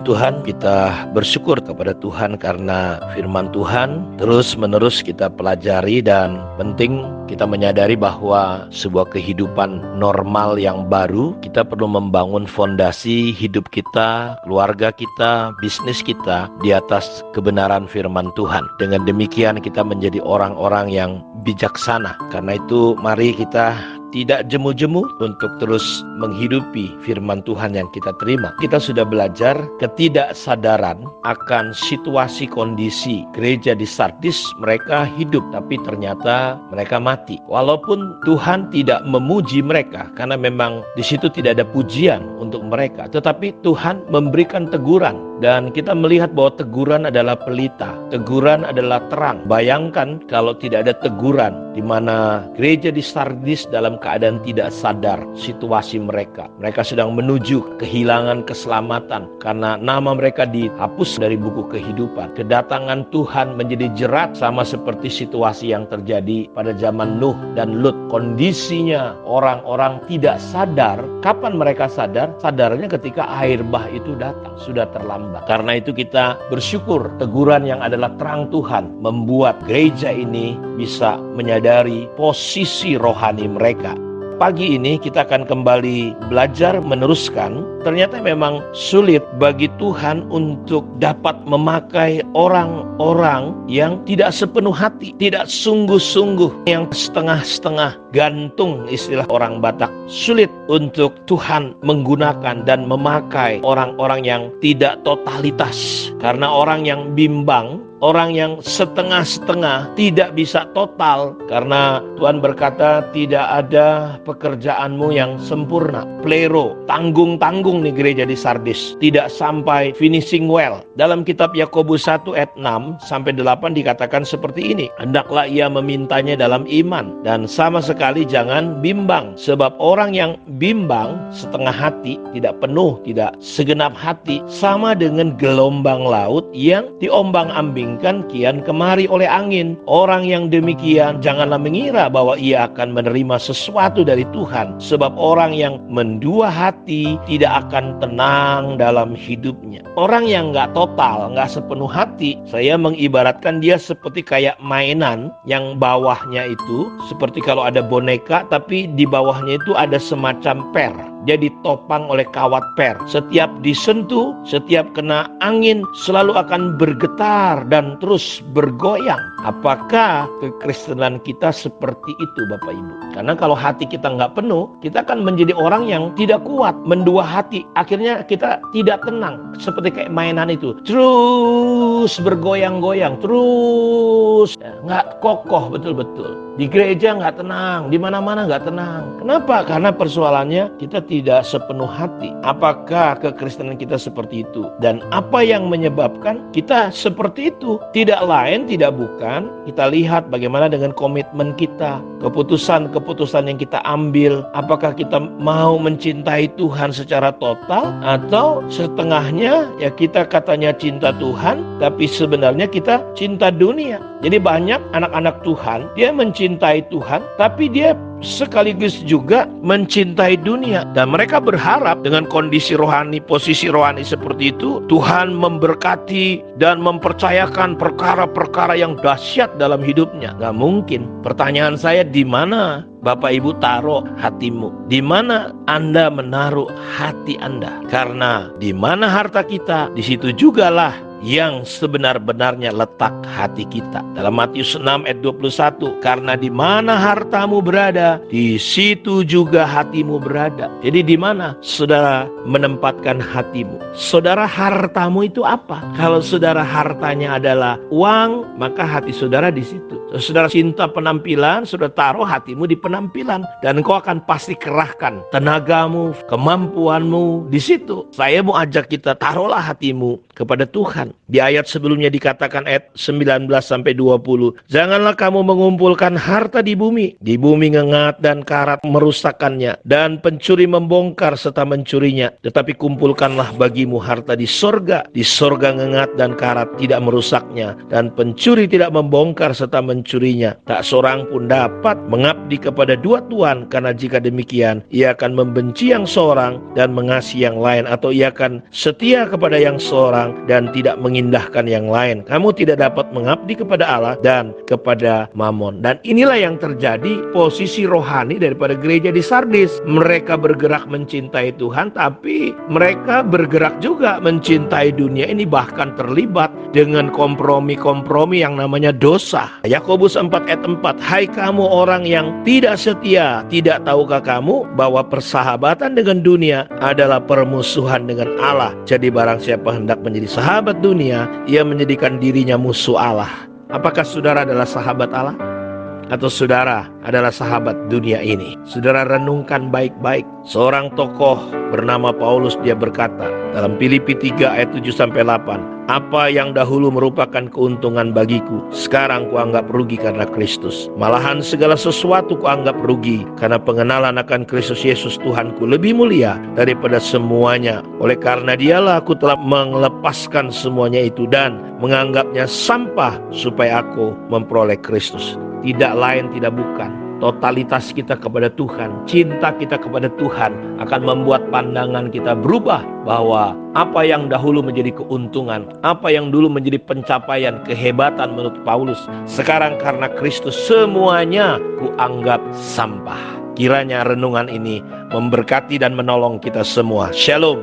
Tuhan, kita bersyukur kepada Tuhan karena firman Tuhan terus-menerus kita pelajari, dan penting kita menyadari bahwa sebuah kehidupan normal yang baru, kita perlu membangun fondasi hidup kita, keluarga kita, bisnis kita di atas kebenaran firman Tuhan. Dengan demikian kita menjadi orang-orang yang bijaksana. Karena itu mari kita tidak jemu-jemu untuk terus menghidupi firman Tuhan yang kita terima. Kita sudah belajar ketidaksadaran akan situasi kondisi gereja di Sardis. Mereka hidup tapi ternyata mereka mati. Walaupun Tuhan tidak memuji mereka karena memang di situ tidak ada pujian untuk mereka, tetapi Tuhan memberikan teguran. Dan kita melihat bahwa teguran adalah pelita, teguran adalah terang. Bayangkan kalau tidak ada teguran, di mana gereja di Sardis dalam keadaan tidak sadar situasi mereka. Mereka sedang menuju kehilangan keselamatan karena nama mereka dihapus dari buku kehidupan. Kedatangan Tuhan menjadi jerat, sama seperti situasi yang terjadi pada zaman Nuh dan Lut. Kondisinya orang-orang tidak sadar. Kapan mereka sadar? Sadarnya ketika air bah itu datang, sudah terlambat. Karena itu kita bersyukur teguran yang adalah terang Tuhan membuat gereja ini bisa menyadari posisi rohani mereka. Pagi ini kita akan kembali belajar meneruskan. Ternyata memang sulit bagi Tuhan untuk dapat memakai orang-orang yang tidak sepenuh hati, tidak sungguh-sungguh, yang setengah-setengah gantung, istilah orang Batak. Sulit untuk Tuhan menggunakan dan memakai orang-orang yang tidak totalitas. Karena orang yang bimbang, orang yang setengah-setengah, tidak bisa total. Karena Tuhan berkata tidak ada pekerjaanmu yang sempurna. Plero, tanggung-tanggung nih gereja di Sardis, tidak sampai finishing well. Dalam kitab Yakobus 1 ayat 6 sampai 8 dikatakan seperti ini. Hendaklah ia memintanya dalam iman, dan sama sekali jangan bimbang. Sebab orang yang bimbang setengah hati, tidak penuh, tidak segenap hati, sama dengan gelombang laut yang diombang-ambingkan kian kemari oleh angin. Orang yang demikian janganlah mengira bahwa ia akan menerima sesuatu dari Tuhan. Sebab orang yang mendua hati tidak akan tenang dalam hidupnya. Orang yang gak total, gak sepenuh hati, saya mengibaratkan dia seperti kayak mainan yang bawahnya itu seperti kalau ada boneka, tapi di bawahnya itu ada semacam per. Jadi topang oleh kawat per. Setiap disentuh, setiap kena angin selalu akan bergetar dan terus bergoyang. Apakah kekristenan kita seperti itu, Bapak Ibu? Karena kalau hati kita nggak penuh, kita akan menjadi orang yang tidak kuat, mendua hati. Akhirnya kita tidak tenang, seperti kayak mainan itu. Terus bergoyang-goyang, terus nggak kokoh betul-betul. Di gereja nggak tenang, di mana-mana nggak tenang. Kenapa? Karena persoalannya kita tidak sepenuh hati. Apakah kekristenan kita seperti itu? Dan apa yang menyebabkan kita seperti itu? Tidak lain, tidak bukan. Kita lihat bagaimana dengan komitmen kita, keputusan-keputusan yang kita ambil. Apakah kita mau mencintai Tuhan secara total, atau setengahnya ya kita katanya cinta Tuhan, tapi sebenarnya kita cinta dunia. Jadi banyak anak-anak Tuhan, dia mencintai Tuhan, tapi dia sekaligus juga mencintai dunia. Dan mereka berharap dengan kondisi rohani, posisi rohani seperti itu, Tuhan memberkati dan mempercayakan perkara-perkara yang dahsyat dalam hidupnya. Gak mungkin. Pertanyaan saya, di mana Bapak Ibu taruh hatimu? Di mana Anda menaruh hati Anda? Karena di mana harta kita, di situ jugalah yang sebenar-benarnya letak hati kita. Dalam Matius 6 ayat 21, karena di mana hartamu berada, di situ juga hatimu berada. Jadi di mana saudara menempatkan hatimu? Saudara, hartamu itu apa? Kalau saudara hartanya adalah uang, maka hati saudara di situ. Saudara cinta penampilan, saudara taruh hatimu di penampilan, dan engkau akan pasti kerahkan tenagamu, kemampuanmu di situ. Saya mau ajak kita, taruhlah hatimu kepada Tuhan. Di ayat sebelumnya dikatakan ayat 19 sampai 20, janganlah kamu mengumpulkan harta di bumi ngengat dan karat merusakkannya, dan pencuri membongkar serta mencurinya. Tetapi kumpulkanlah bagimu harta di sorga ngengat dan karat tidak merusaknya, dan pencuri tidak membongkar serta mencurinya. mencurinya. Tak seorang pun dapat mengabdi kepada dua tuan, karena jika demikian ia akan membenci yang seorang dan mengasihi yang lain, atau ia akan setia kepada yang seorang dan tidak mengindahkan yang lain. Kamu tidak dapat mengabdi kepada Allah dan kepada Mamon. Dan inilah yang terjadi posisi rohani daripada gereja di Sardis. Mereka bergerak mencintai Tuhan, tapi mereka bergerak juga mencintai dunia ini, bahkan terlibat dengan kompromi-kompromi yang namanya dosa. Yakobus 4 ayat 4, hai kamu orang yang tidak setia, tidak tahukah kamu bahwa persahabatan dengan dunia adalah permusuhan dengan Allah? Jadi barang siapa hendak menjadi sahabat dunia, ia menjadikan dirinya musuh Allah. Apakah saudara adalah sahabat Allah? Atau saudara adalah sahabat dunia ini? Saudara renungkan baik-baik. Seorang tokoh bernama Paulus, dia berkata dalam Filipi 3 ayat 7-8, apa yang dahulu merupakan keuntungan bagiku, sekarang kuanggap rugi karena Kristus. Malahan segala sesuatu kuanggap rugi, karena pengenalan akan Kristus Yesus Tuhanku lebih mulia daripada semuanya. Oleh karena dialah aku telah melepaskan semuanya itu dan menganggapnya sampah, supaya aku memperoleh Kristus. Tidak lain, tidak bukan. Totalitas kita kepada Tuhan, cinta kita kepada Tuhan akan membuat pandangan kita berubah, bahwa apa yang dahulu menjadi keuntungan, apa yang dulu menjadi pencapaian, kehebatan menurut Paulus, sekarang karena Kristus semuanya kuanggap sampah. Kiranya renungan ini memberkati dan menolong kita semua. Shalom.